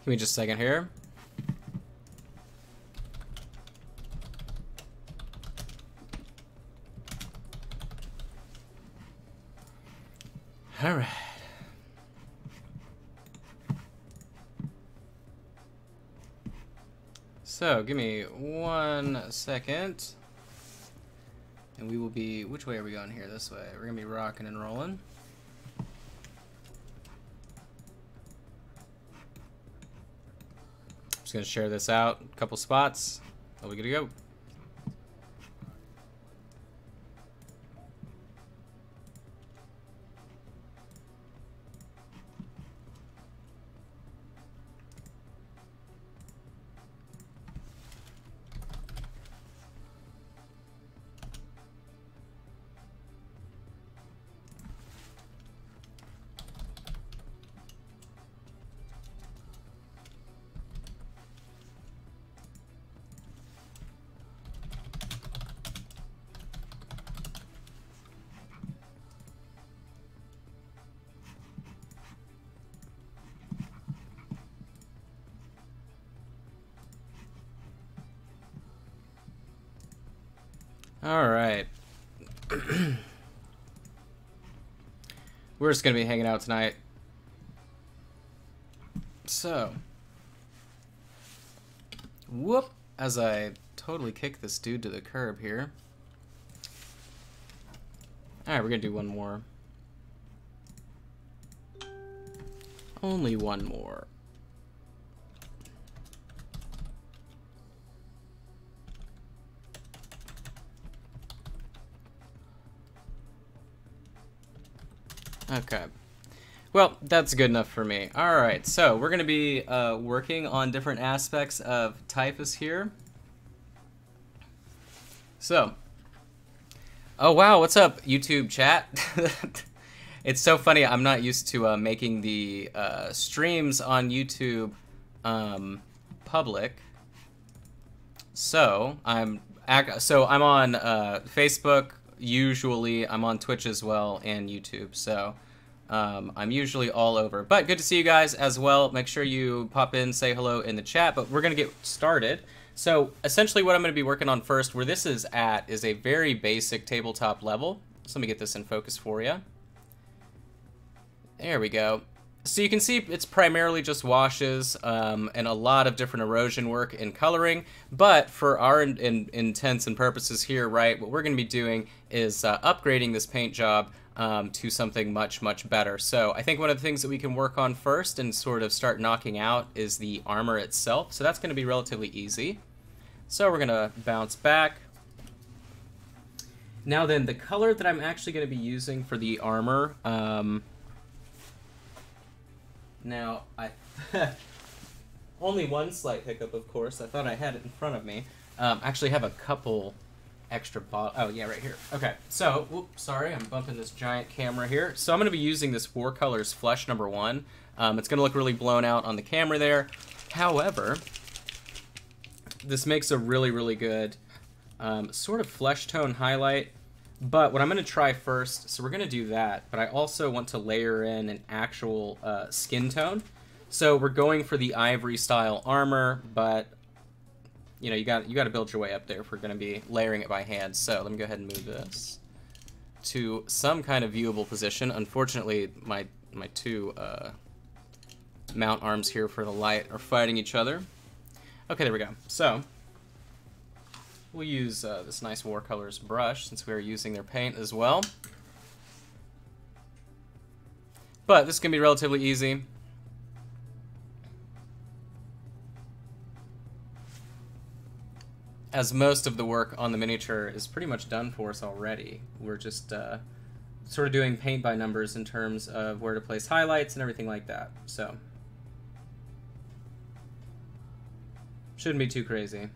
Give me just a second here. All right. So, give me 1 second. And we will be... Which way are we going here? This way. We're going to be rocking and rolling. Just going to share this out. A couple spots. Are we good to go? All right. We're just going to be hanging out tonight. So. Whoop. As I totally kick this dude to the curb here. All right, we're going to do one more. Only one more. Okay. Well, that's good enough for me. Alright, so we're going to be working on different aspects of Typhus here. So. Oh, wow, what's up, YouTube chat? It's so funny, I'm not used to making the streams on YouTube public. So, I'm on Facebook. Usually I'm on Twitch as well and YouTube, so I'm usually all over. But good to see you guys as well. Make sure you pop in, say hello in the chat, but we're going to get started. So essentially what I'm going to be working on first, where this is at, is a very basic tabletop level. So let me get this in focus for you. There we go. So you can see it's primarily just washes and a lot of different erosion work and coloring. But for our intents and purposes here, right, what we're going to be doing is upgrading this paint job to something much, much better. So I think one of the things that we can work on first and sort of start knocking out is the armor itself. So that's going to be relatively easy. So we're going to bounce back. Now then, the color that I'm actually going to be using for the armor... Now, I only one slight hiccup, of course. I thought I had it in front of me. Actually have a couple extra oh, yeah, right here. Okay, so, whoops, sorry, I'm bumping this giant camera here. So I'm going to be using this War Colors Flesh #1. It's going to look really blown out on the camera there. However, this makes a really, really good sort of flesh tone highlight. But what I'm going to try first, so we're going to do that, but I also want to layer in an actual skin tone. So we're going for the ivory style armor, but you know, you got to build your way up there if we're going to be layering it by hand. So let me go ahead and move this to some kind of viewable position. Unfortunately, my two mount arms here for the light are fighting each other. Okay, there we go. So we'll use this nice War Colors brush since we're using their paint as well. But this is going to be relatively easy. As most of the work on the miniature is pretty much done for us already. We're just sort of doing paint by numbers in terms of where to place highlights and everything like that. So, shouldn't be too crazy.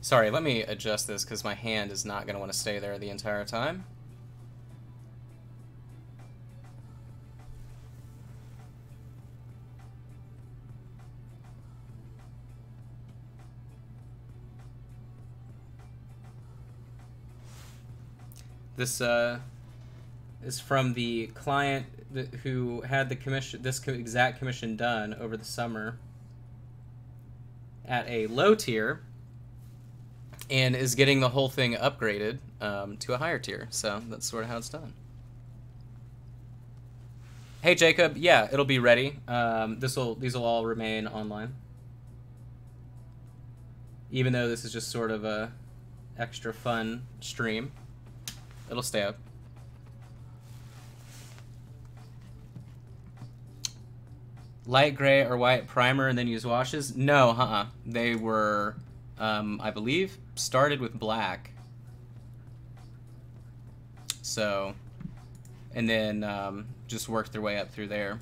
Sorry, let me adjust this because my hand is not going to want to stay there the entire time. This is from the client who had the commission, this exact commission done over the summer at a low tier, and is getting the whole thing upgraded to a higher tier. So that's sort of how it's done. Hey Jacob, yeah, it'll be ready. These will all remain online, even though this is just sort of a extra fun stream. It'll stay up. Light gray or white primer and then use washes? No, they were, I believe, started with black. So, and then just worked their way up through there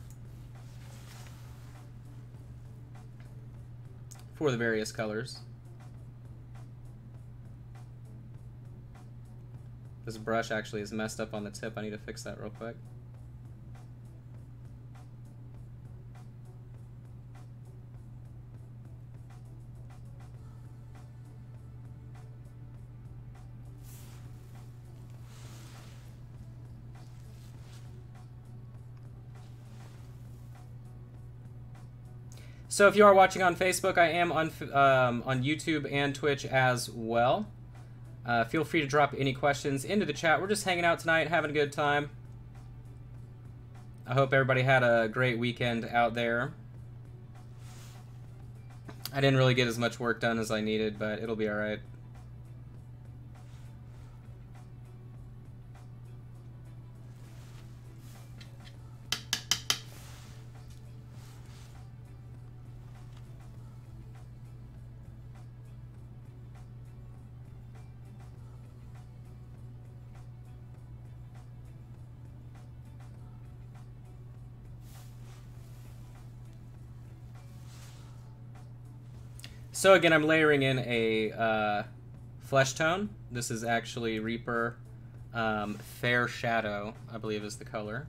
for the various colors. This brush actually is messed up on the tip. I need to fix that real quick. So if you are watching on Facebook, I am on YouTube and Twitch as well. Feel free to drop any questions into the chat. We're just hanging out tonight, having a good time. I hope everybody had a great weekend out there. I didn't really get as much work done as I needed, but it'll be all right. So again, I'm layering in a flesh tone. This is actually Reaper Fair Shadow, I believe is the color.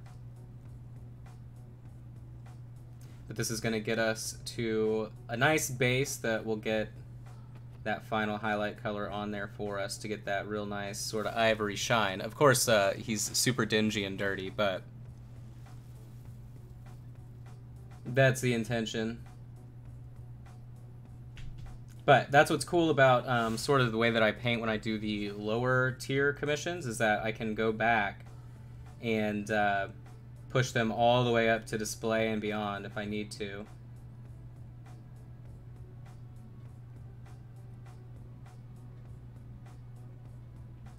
But this is going to get us to a nice base that will get that final highlight color on there for us to get that real nice sort of ivory shine. Of course, he's super dingy and dirty, but that's the intention. But that's what's cool about sort of the way that I paint when I do the lower tier commissions, is that I can go back and push them all the way up to display and beyond if I need to.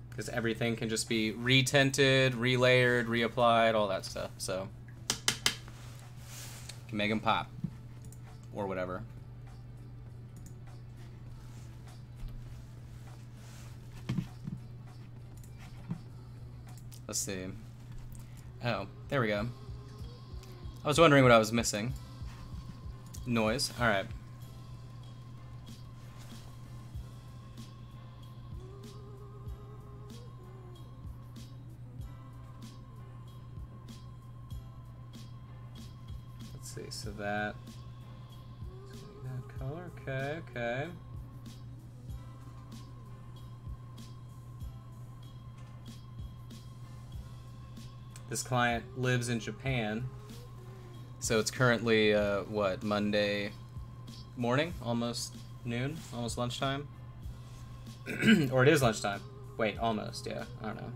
Because everything can just be retinted, relayered, reapplied, all that stuff. So, can make them pop. Or whatever. Let's see. Oh, there we go. I was wondering what I was missing. Noise. Alright. Let's see, so that color, okay. This client lives in Japan, so it's currently, what, Monday morning? Almost noon? Almost lunchtime? Or it is lunchtime. Wait, almost, yeah. I don't know.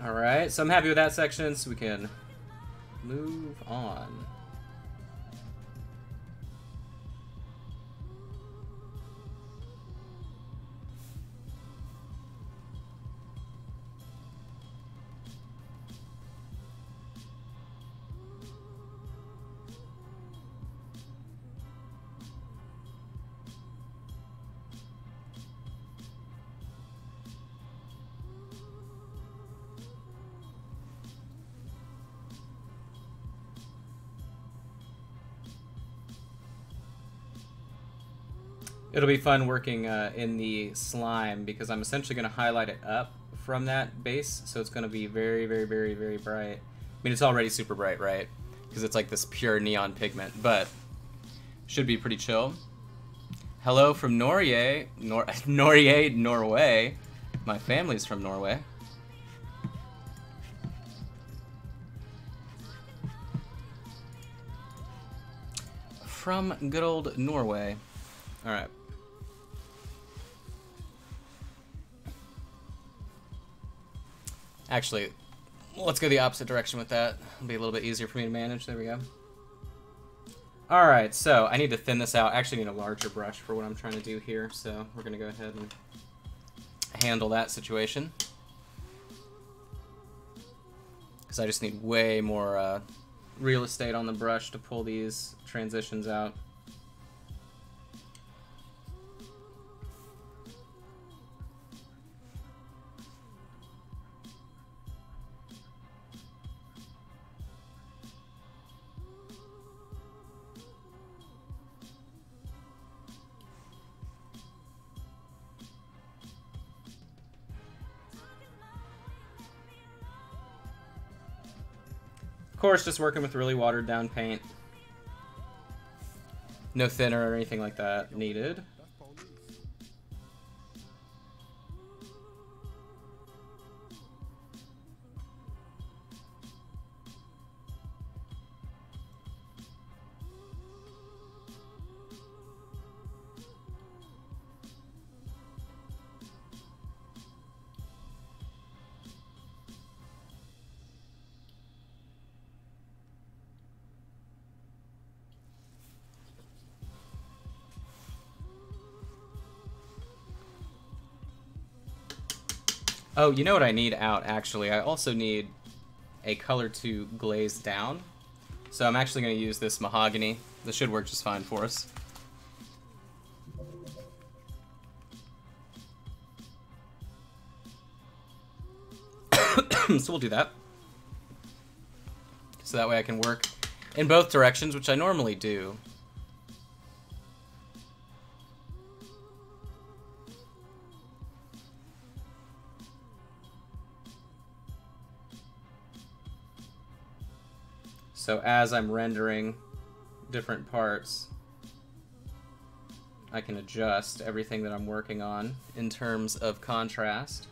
Alright, so I'm happy with that section, so we can move on. It'll be fun working in the slime because I'm essentially going to highlight it up from that base, so it's going to be very, very, very, very bright. I mean, it's already super bright, right? Because it's like this pure neon pigment, but Should be pretty chill. Hello from Norway. Norway. My family's from Norway. From good old Norway. Alright. Actually, let's go the opposite direction with that. It'll be a little bit easier for me to manage. There we go. Alright, so I need to thin this out. I actually need a larger brush for what I'm trying to do here, so we're going to go ahead and handle that situation. Because I just need way more real estate on the brush to pull these transitions out. Of course, just working with really watered down paint. No thinner or anything like that needed. Oh, you know what I need out, actually? I also need a color to glaze down. So I'm actually going to use this mahogany. This should work just fine for us. So we'll do that. So that way I can work in both directions, which I normally do. So as I'm rendering different parts, I can adjust everything that I'm working on in terms of contrast.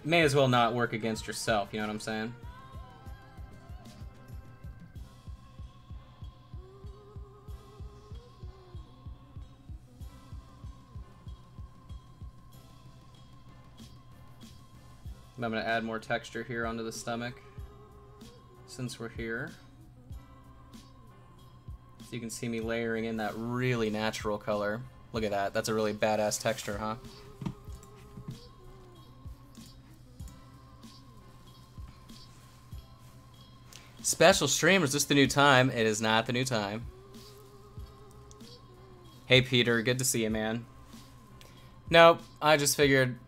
May as well not work against yourself, you know what I'm saying? I'm going to add more texture here onto the stomach since we're here. So you can see me layering in that really natural color. Look at that. That's a really badass texture, huh? Special stream, is this the new time? It is not the new time. Hey Peter, good to see you, man. Nope, I just figured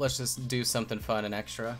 let's just do something fun and extra.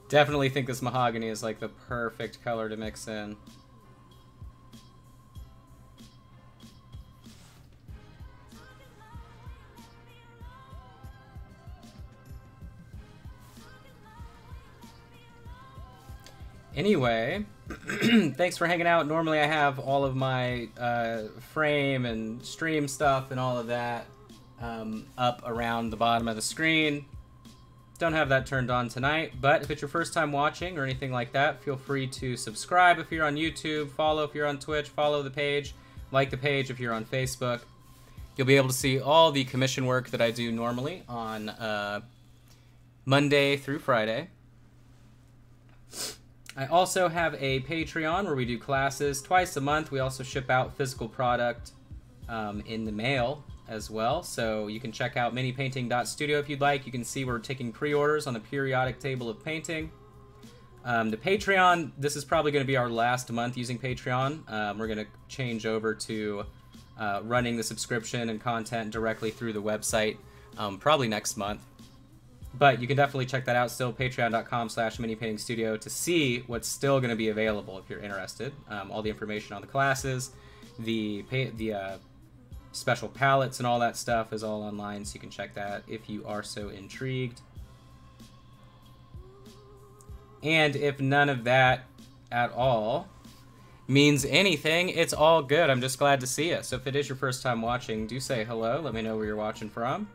Definitely think this mahogany is like the perfect color to mix in. Anyway, thanks for hanging out. Normally I have all of my frame and stream stuff and all of that up around the bottom of the screen. Don't have that turned on tonight, but if it's your first time watching or anything like that, feel free to subscribe if you're on YouTube, follow if you're on Twitch, follow the page, like the page if you're on Facebook. You'll be able to see all the commission work that I do normally on Monday through Friday. I also have a Patreon where we do classes twice a month. We also ship out physical product in the mail as well. So you can check out minipainting.studio if you'd like. You can see we're taking pre-orders on the periodic table of painting. The Patreon, this is probably going to be our last month using Patreon. We're going to change over to running the subscription and content directly through the website probably next month. But you can definitely check that out still, patreon.com/minipaintingstudio, to see what's still going to be available if you're interested. All the information on the classes, the special palettes and all that stuff is all online, so you can check that if you are so intrigued. And if none of that at all means anything, it's all good. I'm just glad to see you. So if it is your first time watching, do say hello. Let me know where you're watching from.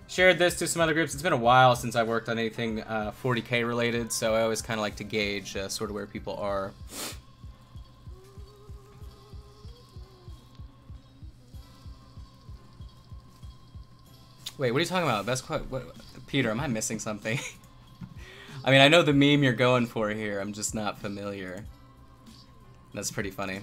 Shared this to some other groups. It's been a while since I worked on anything 40K related, so I always kind of like to gauge sort of where people are. Wait, what are you talking about? Best Peter, am I missing something? I mean, I know the meme you're going for here. I'm just not familiar. That's pretty funny.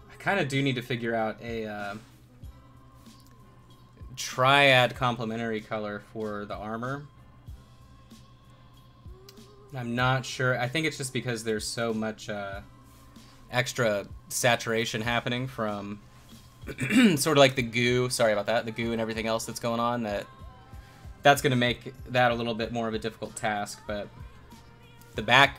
I kind of do need to figure out a triad complementary color for the armor. I'm not sure. I think it's just because there's so much extra saturation happening from sort of like the goo. Sorry about that. The goo and everything else that's going on. That's going to make that a little bit more of a difficult task. But the back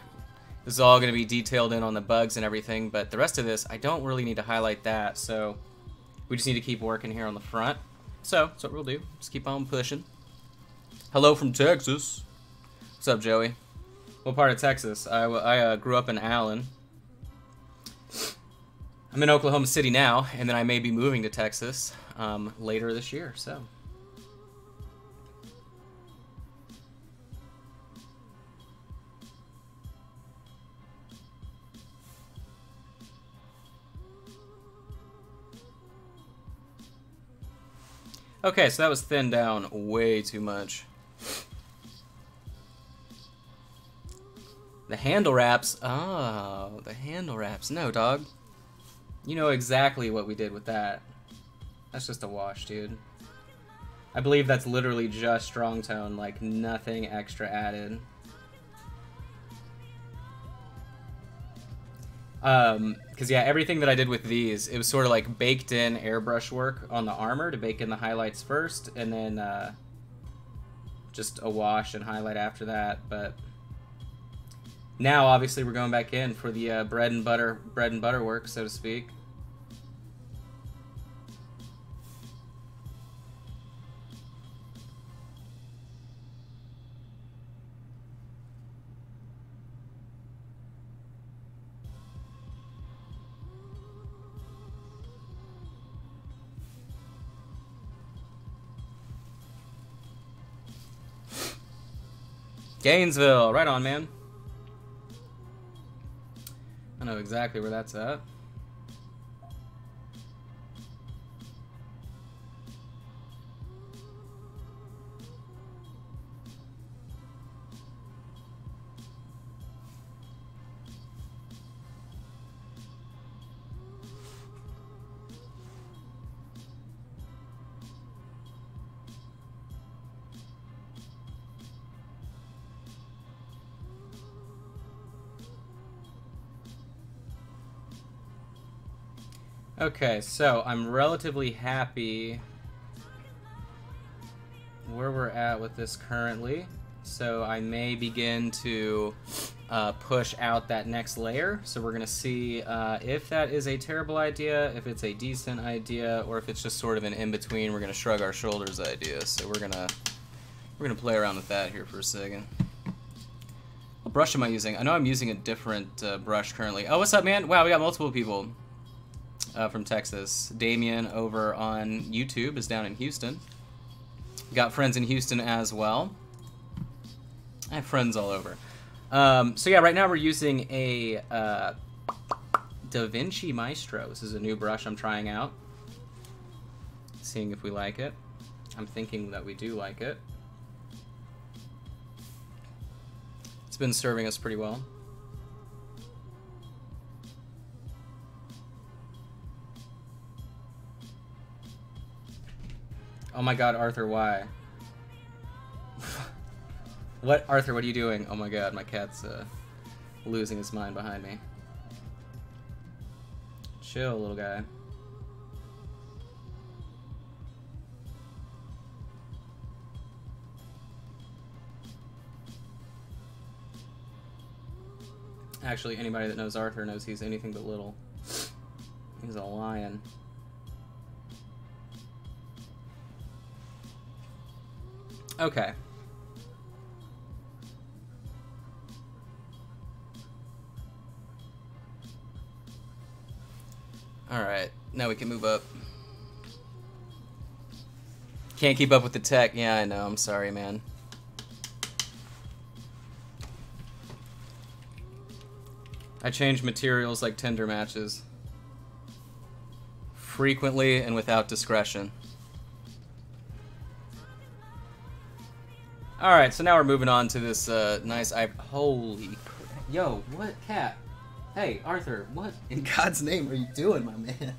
is all going to be detailed in on the bugs and everything. But the rest of this, I don't really need to highlight that. So we just need to keep working here on the front. So that's what we'll do. Just keep on pushing. Hello from Texas. What's up, Joey? What part of Texas? I grew up in Allen. I'm in Oklahoma City now, and then I may be moving to Texas later this year, so. Okay, so that was thinned down way too much. The handle wraps. Oh, the handle wraps. No, dog. You know exactly what we did with that. That's just a wash, dude. I believe that's literally just strong tone, like nothing extra added. Because yeah, everything that I did with these, it was sort of like baked in airbrush work on the armor to bake in the highlights first, and then just a wash and highlight after that. But now, obviously, we're going back in for the bread and butter work, so to speak. Gainesville, right on, man. I know exactly where that's at. Okay, so I'm relatively happy where we're at with this currently. So I may begin to push out that next layer. So we're gonna see if that is a terrible idea, if it's a decent idea, or if it's just sort of an in-between, we're gonna shrug our shoulders idea. So we're We're gonna play around with that here for a second. What brush am I using? I know I'm using a different brush currently. Oh, what's up, man? Wow, we got multiple people from Texas. Damien over on YouTube is down in Houston. Got friends in Houston as well. I have friends all over. So yeah, right now we're using a Da Vinci Maestro. This is a new brush I'm trying out. Seeing if we like it. I'm thinking that we do like it. It's been serving us pretty well. Oh my god, Arthur, why? What, Arthur, what are you doing? Oh my god, my cat's losing his mind behind me. Chill, little guy. Actually, anybody that knows Arthur knows he's anything but little. He's a lion. Okay. Alright, now we can move up. Can't keep up with the tech. Yeah, I know. I'm sorry, man. I change materials like Tinder matches. Frequently and without discretion. Alright, so now we're moving on to this nice... Holy crap. Yo, what? Cat? Hey, Arthur, what in God's name are you doing, my man?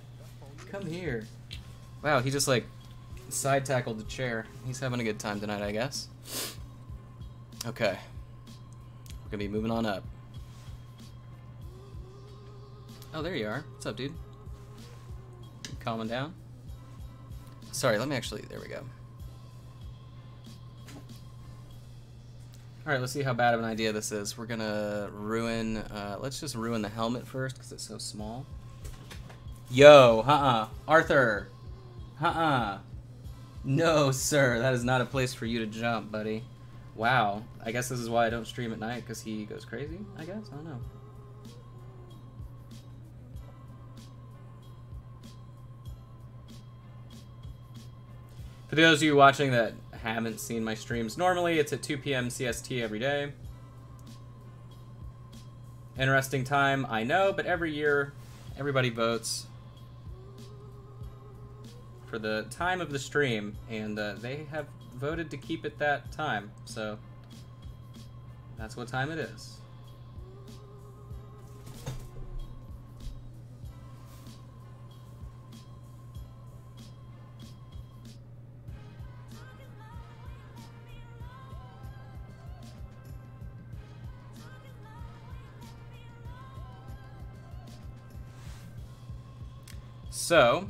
Come here. Wow, he just, like, side-tackled the chair. He's having a good time tonight, I guess. Okay. We're gonna be moving on up. Oh, there you are. What's up, dude? You calming down? Sorry, let me actually... There we go. Alright, let's see how bad of an idea this is. We're gonna ruin... let's just ruin the helmet first, because it's so small. Yo, Arthur! No, sir, that is not a place for you to jump, buddy. Wow. I guess this is why I don't stream at night, because he goes crazy, I guess? I don't know. For those of you watching that haven't seen my streams, normally it's at 2 p.m. CST every day. Interesting time, I know, but every year everybody votes for the time of the stream, and they have voted to keep it that time, so that's what time it is. So,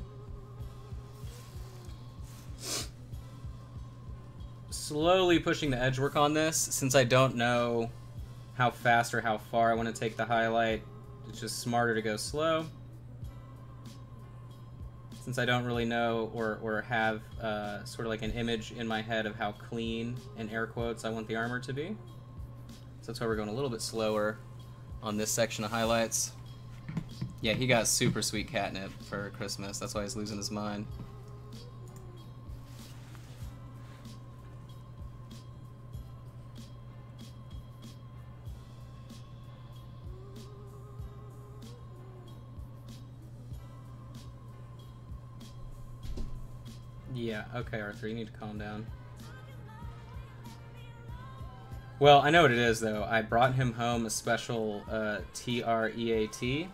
slowly pushing the edge work on this, since I don't know how fast or how far I want to take the highlight. It's just smarter to go slow. Since I don't really know or have sort of like an image in my head of how clean, in air quotes, I want the armor to be. So that's why we're going a little bit slower on this section of highlights. Yeah, he got super sweet catnip for Christmas. That's why he's losing his mind. Yeah, okay, Arthur, you need to calm down. Well, I know what it is, though. I brought him home a special TREAT.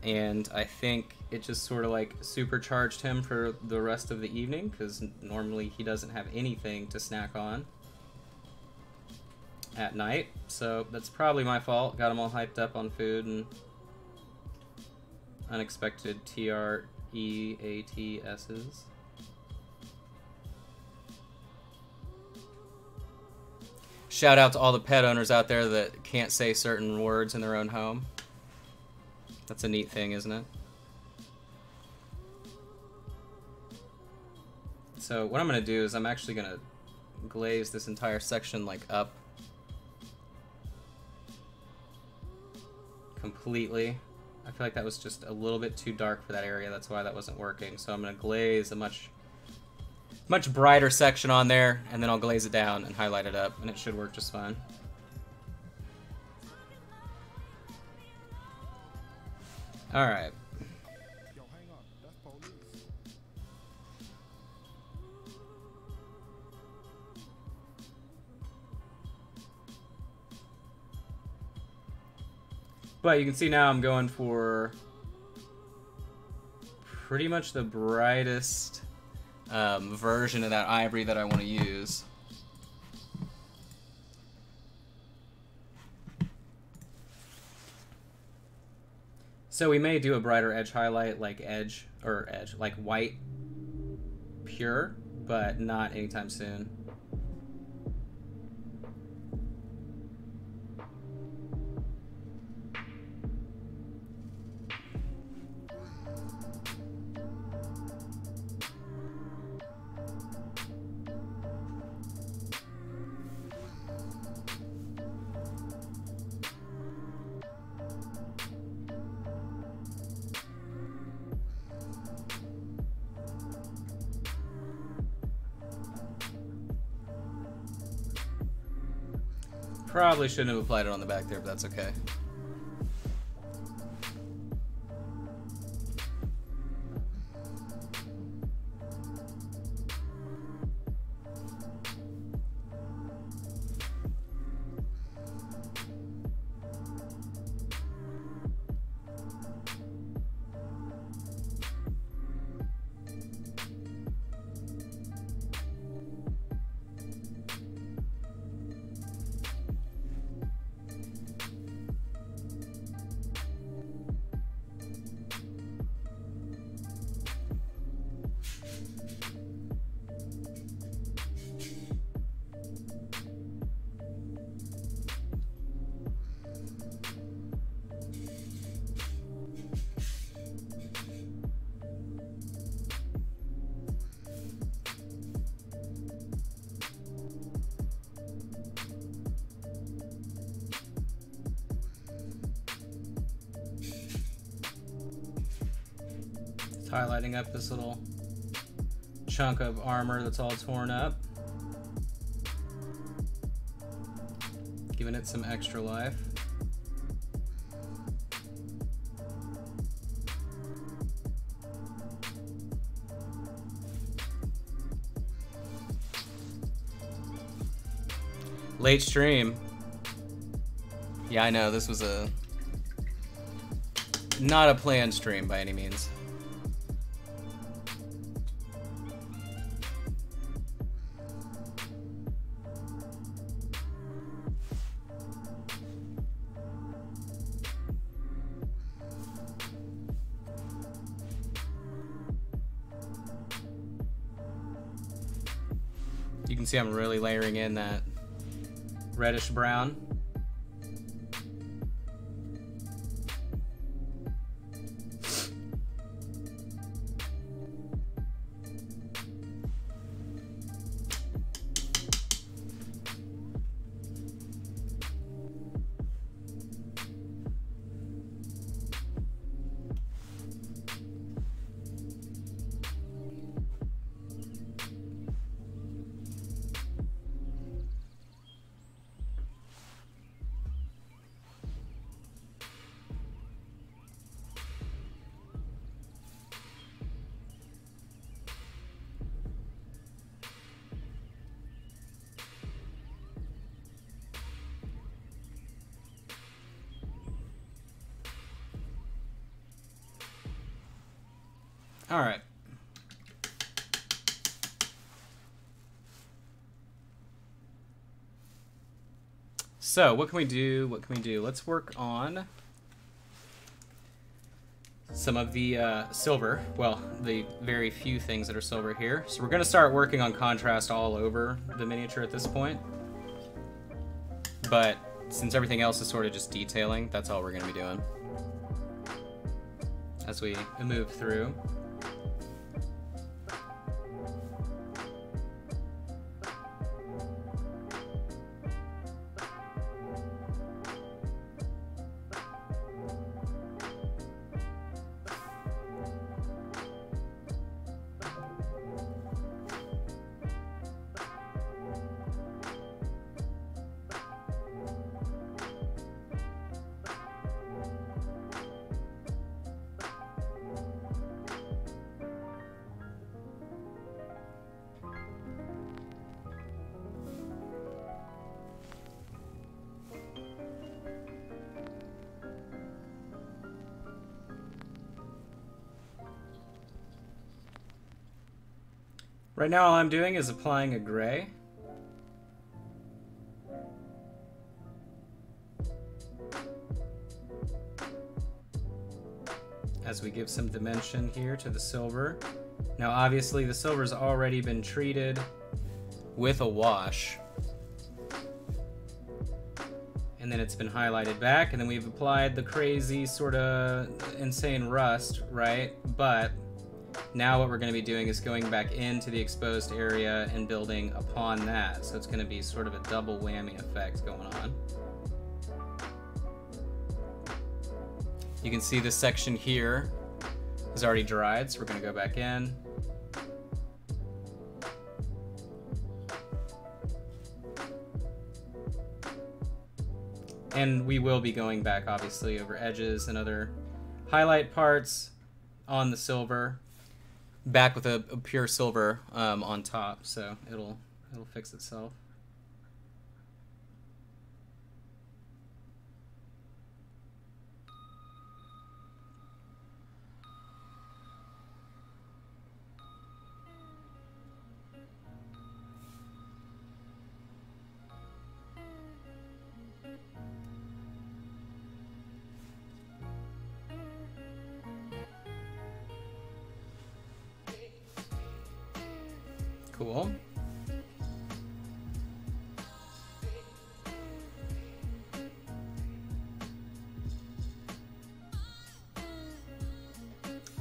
And I think it just sort of like supercharged him for the rest of the evening, because normally he doesn't have anything to snack on at night. So that's probably my fault. Got him all hyped up on food and unexpected TREATS's. Shout out to all the pet owners out there that can't say certain words in their own home. That's a neat thing, isn't it? So what I'm going to do is I'm actually going to glaze this entire section like up completely. I feel like that was just a little bit too dark for that area. That's why that wasn't working. So I'm going to glaze a much brighter section on there, and then I'll glaze it down and highlight it up, and it should work just fine. All right. Yo, hang on. That's police. But you can see now I'm going for pretty much the brightest version of that ivory that I want to use. So we may do a brighter edge highlight like like white pure, but not anytime soon. Probably shouldn't have applied it on the back there, but that's okay. Highlighting up this little chunk of armor that's all torn up, giving it some extra life. Late stream. Yeah, I know this was not a planned stream by any means. You can see I'm really layering in that reddish brown. All right. So what can we do? What can we do? Let's work on some of the silver. Well, the very few things that are silver here. So we're going to start working on contrast all over the miniature at this point. But since everything else is sort of just detailing, that's all we're going to be doing as we move through. Right now all I'm doing is applying a gray. As we give some dimension here to the silver. Now obviously the silver's already been treated with a wash. And then it's been highlighted back, and then we've applied the crazy sort of insane rust, right? But now what we're going to be doing is going back into the exposed area and building upon that. So it's going to be sort of a double whammy effect going on. You can see this section here is already dried, so we're going to go back in. And we will be going back, obviously, over edges and other highlight parts on the silver. Back with a pure silver on top, so it'll fix itself. Cool.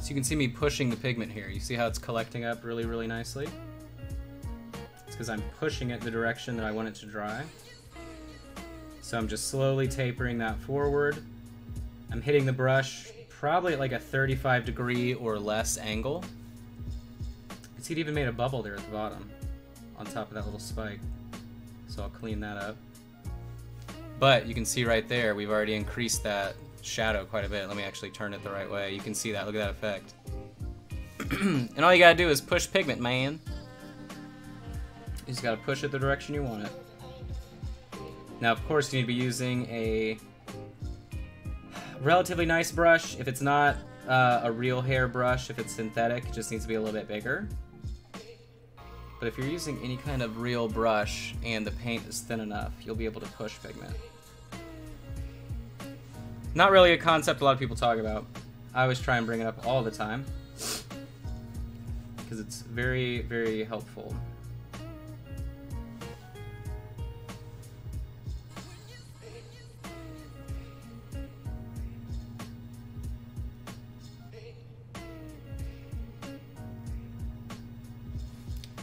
So you can see me pushing the pigment here. You see how it's collecting up really, really nicely? It's because I'm pushing it the direction that I want it to dry. So I'm just slowly tapering that forward. I'm hitting the brush probably at like a 35-degree or less angle. See, it even made a bubble there at the bottom on top of that little spike. So I'll clean that up. But you can see right there, we've already increased that shadow quite a bit. Let me actually turn it the right way. You can see that. Look at that effect. And all you gotta do is push pigment, man. You just gotta push it the direction you want it. Now, of course, you need to be using a relatively nice brush. If it's not a real hair brush, if it's synthetic, it just needs to be a little bit bigger. But if you're using any kind of real brush and the paint is thin enough, you'll be able to push pigment. Not really a concept a lot of people talk about. I always try and bring it up all the time because it's very, very helpful.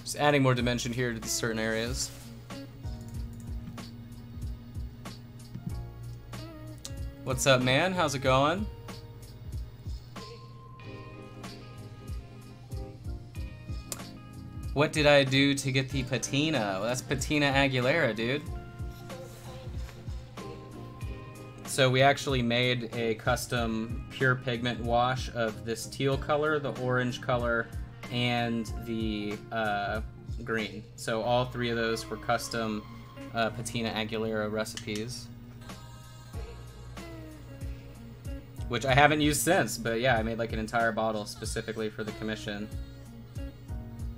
Just adding more dimension here to certain areas. What's up, man? How's it going? What did I do to get the patina? Well, that's Patina Aguilera, dude. So we actually made a custom pure pigment wash of this teal color, the orange color, and the green. So all three of those were custom Patina Aguilera recipes, which I haven't used since, but yeah, I made like an entire bottle specifically for the commission,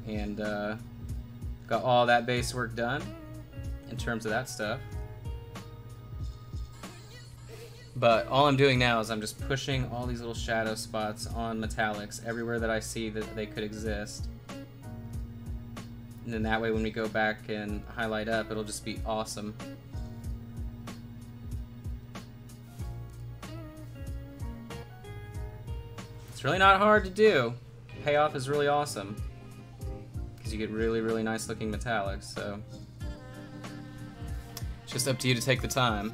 and got all that base work done in terms of that stuff. But all I'm doing now is I'm just pushing all these little shadow spots on metallics everywhere that I see that they could exist. And then that way when we go back and highlight up, it'll just be awesome. It's really not hard to do. Payoff is really awesome because you get really, really nice looking metallics, so it's just up to you to take the time.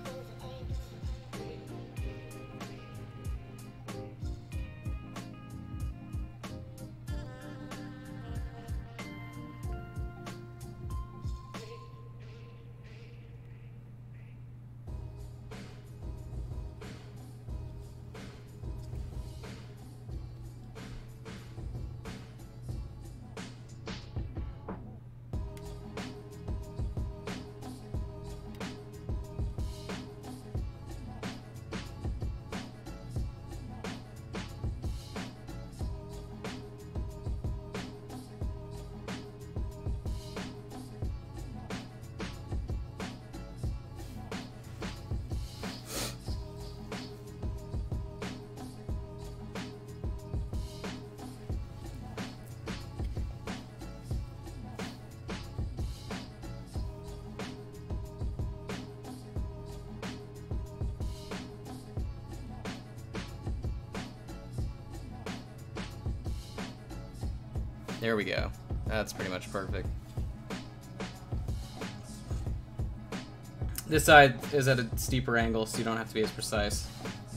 There we go. That's pretty much perfect. This side is at a steeper angle, so you don't have to be as precise.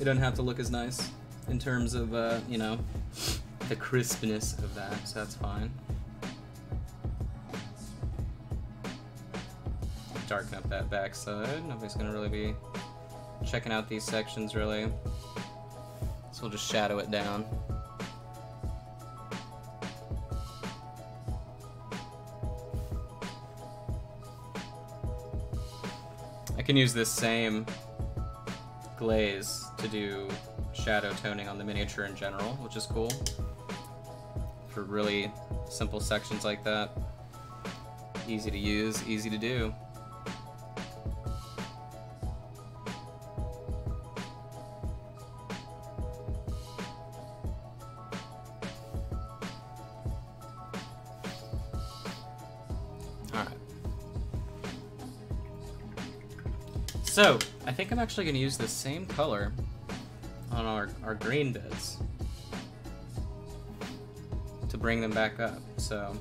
It doesn't have to look as nice in terms of, you know, the crispness of that, so that's fine. Darken up that backside. Nobody's gonna really be checking out these sections, really. So we'll just shadow it down. I can use this same glaze to do shadow toning on the miniature in general, which is cool. For really simple sections like that. Easy to use, easy to do. So, I think I'm actually going to use the same color on our green bits to bring them back up. So,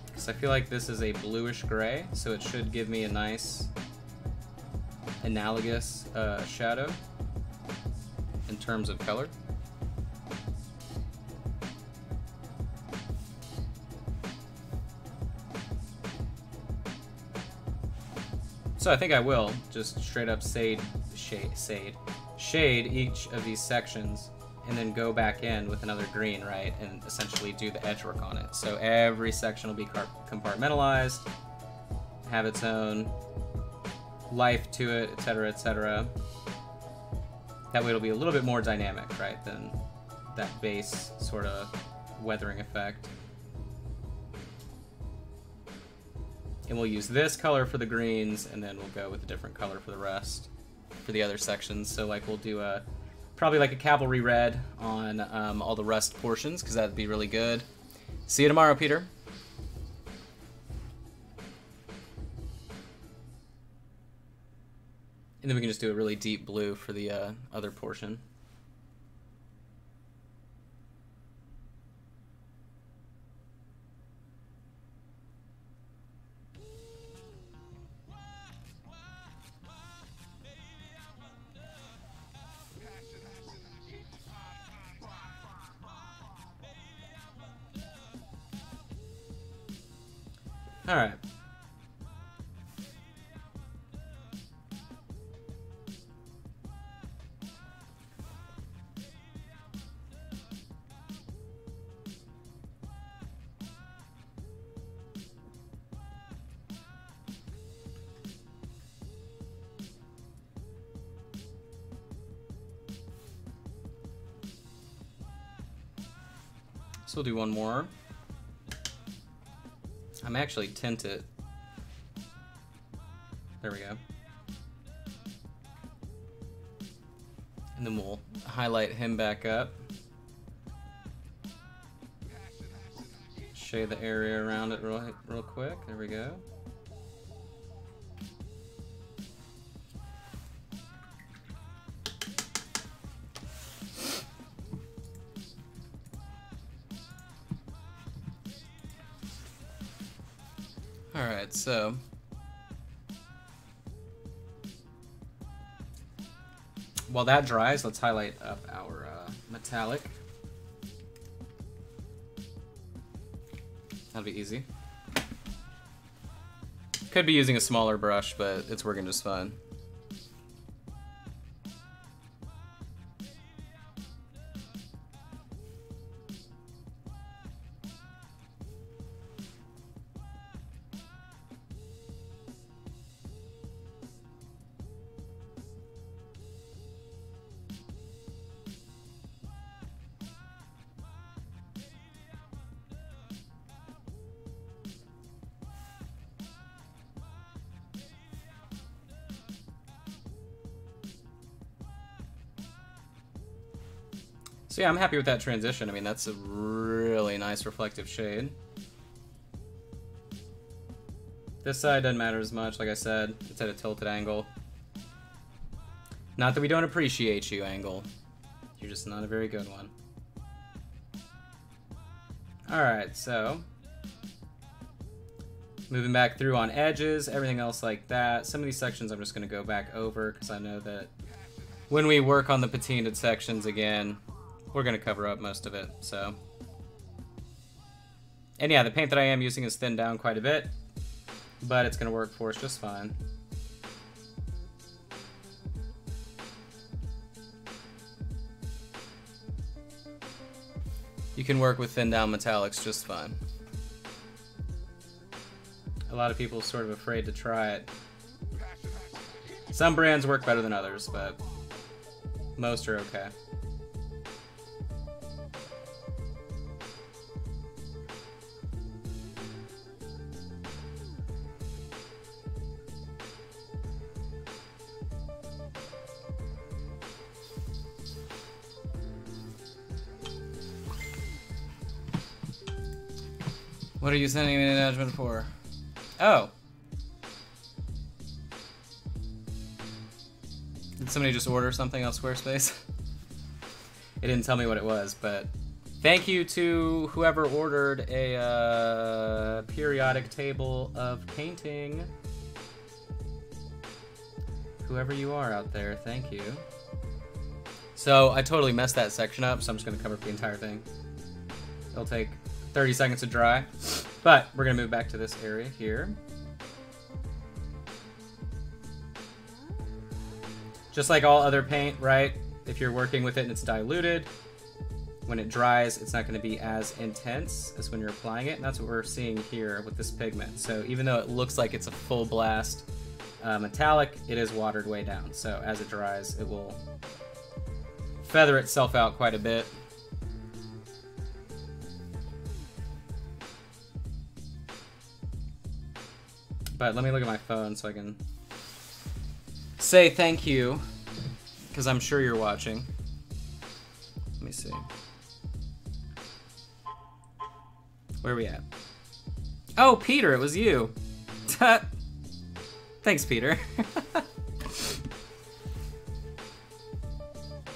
because I feel like this is a bluish gray, so it should give me a nice analogous shadow in terms of color. So I think I will just straight up shade each of these sections and then go back in with another green, right, and essentially do the edge work on it. So every section will be compartmentalized, have its own life to it, etc., etc. That way it'll be a little bit more dynamic, right, than that base sort of weathering effect. And we'll use this color for the greens, and then we'll go with a different color for the rest, for the other sections. So like we'll do probably like a cavalry red on all the rust portions, because that'd be really good. See you tomorrow, Peter. And then we can just do a really deep blue for the other portion. All right. So we'll do one more. I'm actually tinted. There we go. And then we'll highlight him back up. Shade the area around it real quick. There we go. Alright, so while that dries, let's highlight up our metallic. That'll be easy. Could be using a smaller brush, but it's working just fine. So yeah, I'm happy with that transition. I mean, that's a really nice reflective shade. This side doesn't matter as much, like I said, it's at a tilted angle. Not that we don't appreciate you, Angle. You're just not a very good one. Alright, so... moving back through on edges, everything else like that. Some of these sections I'm just going to go back over because I know that when we work on the patinaed sections again, we're going to cover up most of it, so... And yeah, the paint that I am using is thinned down quite a bit, but it's going to work for us just fine. You can work with thinned down metallics just fine. A lot of people are sort of afraid to try it. Some brands work better than others, but most are okay. What are you sending me an announcement for? Oh. Did somebody just order something off Squarespace? It didn't tell me what it was, but thank you to whoever ordered a periodic table of painting. Whoever you are out there, thank you. So I totally messed that section up, so I'm just going to cover up the entire thing. It'll take 30 seconds to dry, but we're gonna move back to this area here. Just like all other paint, right? If you're working with it and it's diluted, when it dries, it's not gonna be as intense as when you're applying it, and that's what we're seeing here with this pigment. So even though it looks like it's a full blast metallic, it is watered way down. So as it dries, it will feather itself out quite a bit. But let me look at my phone so I can say thank you, because I'm sure you're watching. Let me see. Where are we at? Oh, Peter, it was you. Thanks, Peter.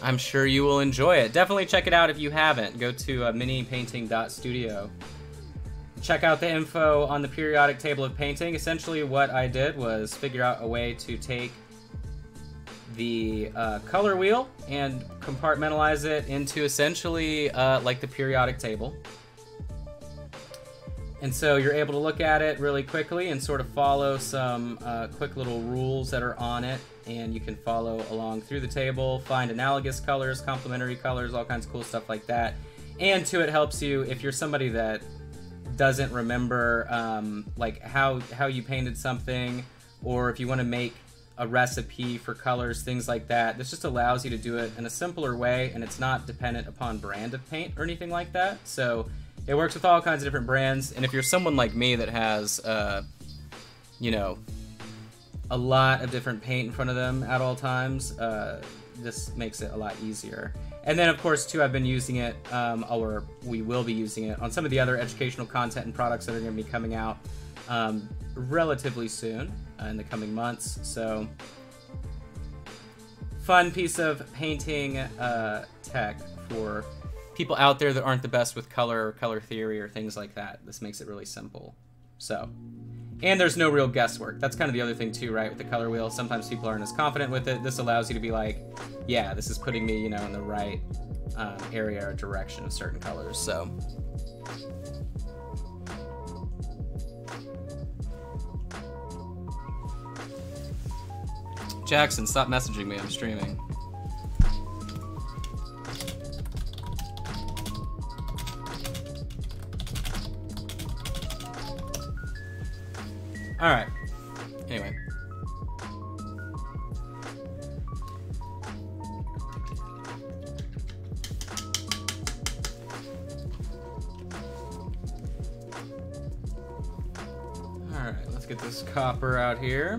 I'm sure you will enjoy it. Definitely check it out if you haven't. Go to minipainting.studio. Check out the info on the periodic table of painting. Essentially what I did was figure out a way to take the color wheel and compartmentalize it into essentially like the periodic table. And so you're able to look at it really quickly and sort of follow some quick little rules that are on it, and you can follow along through the table, find analogous colors, complementary colors, all kinds of cool stuff like that. And two, it helps you if you're somebody that doesn't remember like how you painted something, or if you want to make a recipe for colors, things like that. This just allows you to do it in a simpler way, and it's not dependent upon brand of paint or anything like that. So it works with all kinds of different brands, and if you're someone like me that has you know, a lot of different paint in front of them at all times, this makes it a lot easier. And then, of course, too, I've been using it, or we will be using it, on some of the other educational content and products that are going to be coming out relatively soon, in the coming months. So, fun piece of painting tech for people out there that aren't the best with color or color theory or things like that. This makes it really simple. So, and there's no real guesswork. That's kind of the other thing too, right? With the color wheel, sometimes people aren't as confident with it. This allows you to be like, yeah, this is putting me, you know, in the right area or direction of certain colors. So, Jackson, stop messaging me. I'm streaming. All right. Anyway. All right, let's get this copper out here.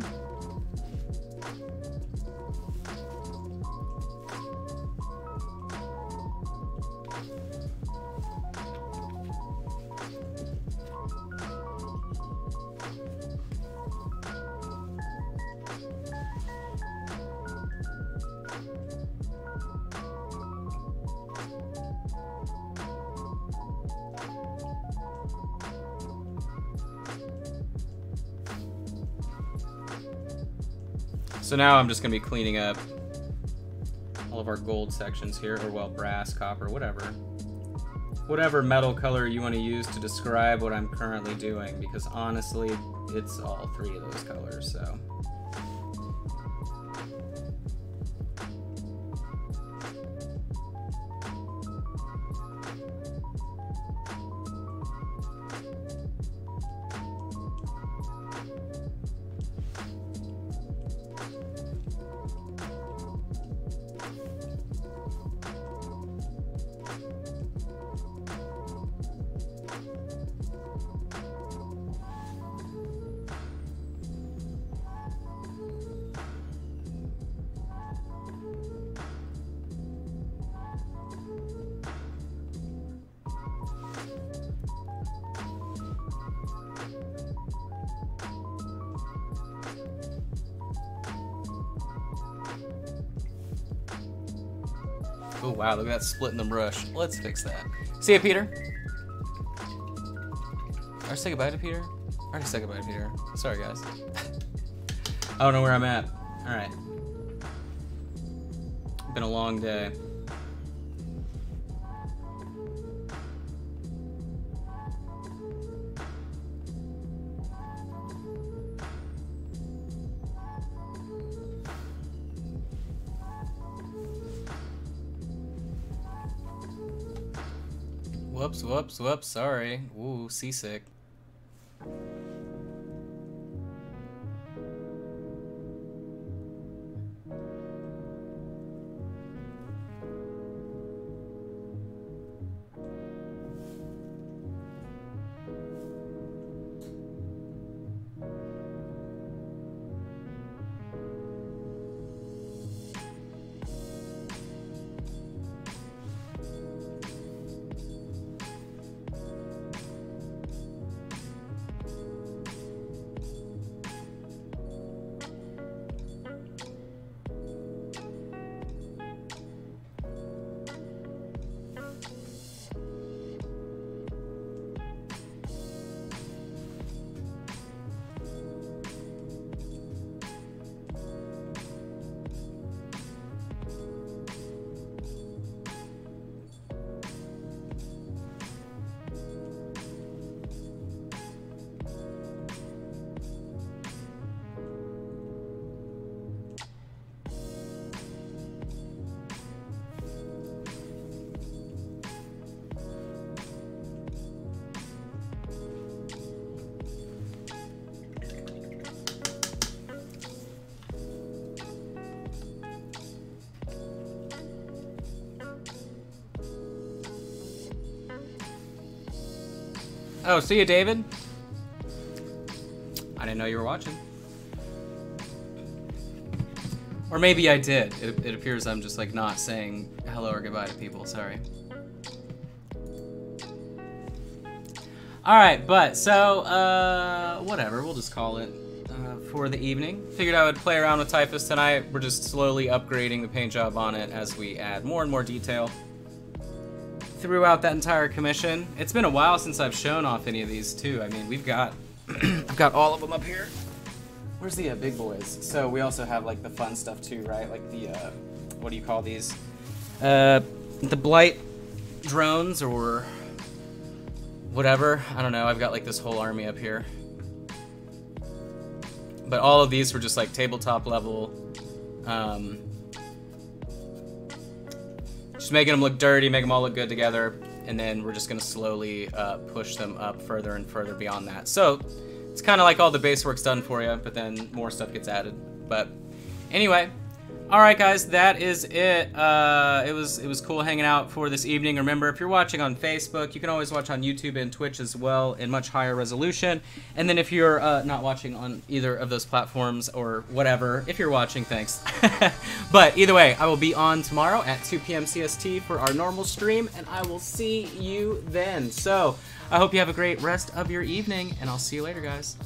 So now I'm just going to be cleaning up all of our gold sections here, or well, brass, copper, whatever. Whatever metal color you want to use to describe what I'm currently doing, because honestly, it's all three of those colors, so. Oh wow, look at that split in the brush. Let's fix that. See ya, Peter. Did I say goodbye to Peter? I already said goodbye to Peter. Sorry, guys. I don't know where I'm at. Alright. Been a long day. Whoops, whoops, whoops, sorry. Ooh, seasick. Oh, see you, David. I didn't know you were watching. Or maybe I did. It appears I'm just like not saying hello or goodbye to people. Sorry. Alright, but so, whatever. We'll just call it for the evening. Figured I would play around with Typhus tonight. We're just slowly upgrading the paint job on it as we add more and more detail throughout that entire commission. It's been a while since I've shown off any of these too. I mean, we've got I've got all of them up here. Where's the big boys? So we also have like the fun stuff too, right? Like the what do you call these? The blight drones or whatever. I don't know. I've got like this whole army up here. But all of these were just like tabletop level. Just making them look dirty, make them all look good together, and then we're just gonna slowly push them up further and further beyond that. So it's kind of like all the base work's done for you, but then more stuff gets added. But anyway, all right, guys, that is it. It was cool hanging out for this evening. Remember, if you're watching on Facebook, you can always watch on YouTube and Twitch as well in much higher resolution. And then if you're not watching on either of those platforms or whatever, if you're watching, thanks. But either way, I will be on tomorrow at 2 p.m. CST for our normal stream, and I will see you then. So I hope you have a great rest of your evening, and I'll see you later, guys.